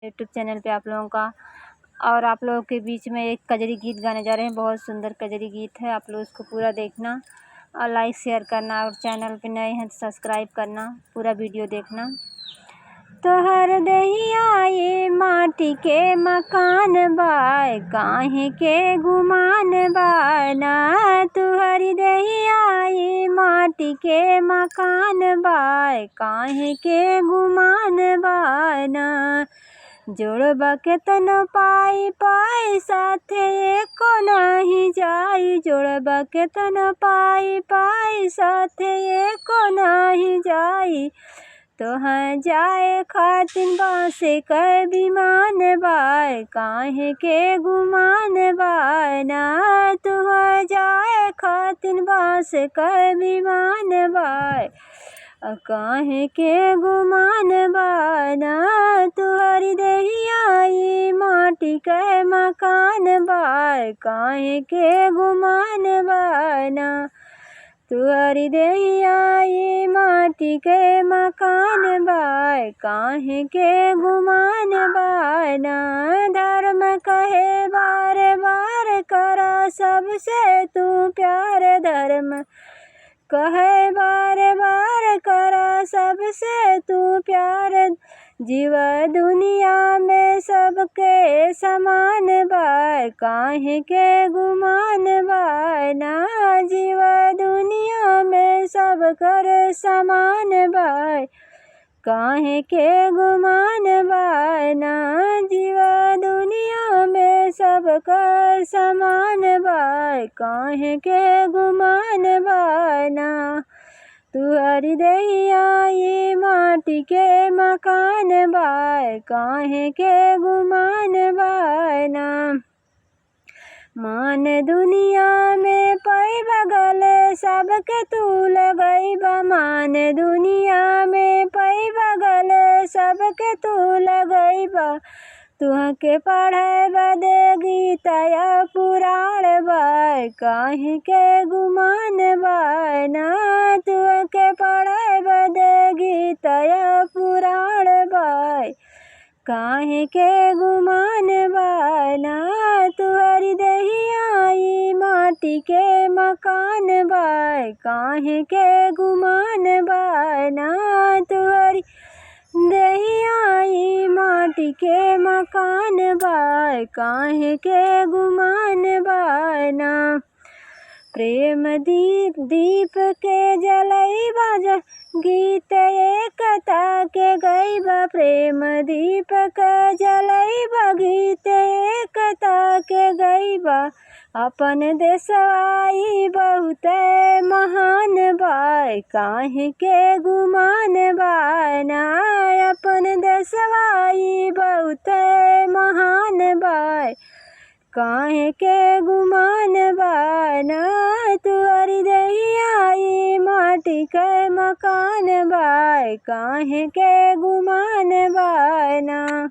YouTube channel पे आप लोगों का। और आप लोगों के बीच में एक कजरी गीत गाने जा रहे हैं। बहुत सुंदर कजरी गीत है, आप लोग उसको पूरा देखना और लाइक शेयर करना, और चैनल पे नए हैं तो सब्सक्राइब करना, पूरा वीडियो देखना। तोहर देहिया ये माटी के मकान बाय, काहे के गुमान बाय ना। तुहरी देहिया ये माटी के मकान बाय, काहे के गुमान बाय ना। जोड़बा के तन पाई पाई साथे एको नाही जाई, जोड़बा के तन पाई पाई साथे एको नाही जाई। तोहाँ जाए खातिन बासे क विमान बाय, काहे के गुमान बाय ना। तुहाँ जाए खातिन बासे क विमान बाय, काहे के गुमान बाय ना। तुहरी देहिया ये माटी के मकान बाय, काहे के गुमान बाय ना। तुहरी देहिया ये माटी के मकान बाय, काहे के गुमान बाय ना। धर्म कहे बार बार करा सबसे तू प्यार, धर्म कहे बार बार करा सबसे तू प्यार। जीव दुनिया में सबके समान बाय, काहे के गुमान बाय ना। जीव दुनिया में सब कर समान बाय, काहे के गुमान बाय ना। जीव दुनिया में सब कर समान बाय, काहे के गुमान बाय ना। तुहरी देहिया ये माटी के मकान बाय, काहे के गुमान बाय ना। मान दुनिया में पाई बगल सबके तू लगइबा, मान दुनिया में पाई बगल सबके तू लगइबा। तुहके पढ़े बदे गीता या पुराण बाय, काहे के गुमान बाय ना। तुहके पढ़े बदे गीता या पुराण बाय, काहे के गुमान बाय ना। तुहरी देहिया ये माटी के मकान बाय, काहे के गुमान बाय ना। तुहरी देहिया ये माटी के मकान बाय, काहे के गुमान बाय ना। प्रेम दीप दीप के जलइबा, गीत एकता के गइबा। प्रेम दीप के जलइबा, गीत एकता के गइबा। अपन देशवा ई बहुत महान बाय, काहे के गुमान बाय ना। अपन देशवा ई बहुत महान बाय, काहे के गुमान बाय ना। तुहरी देहिया ये माटी के मकान बाय, काहे के गुमान बाय ना।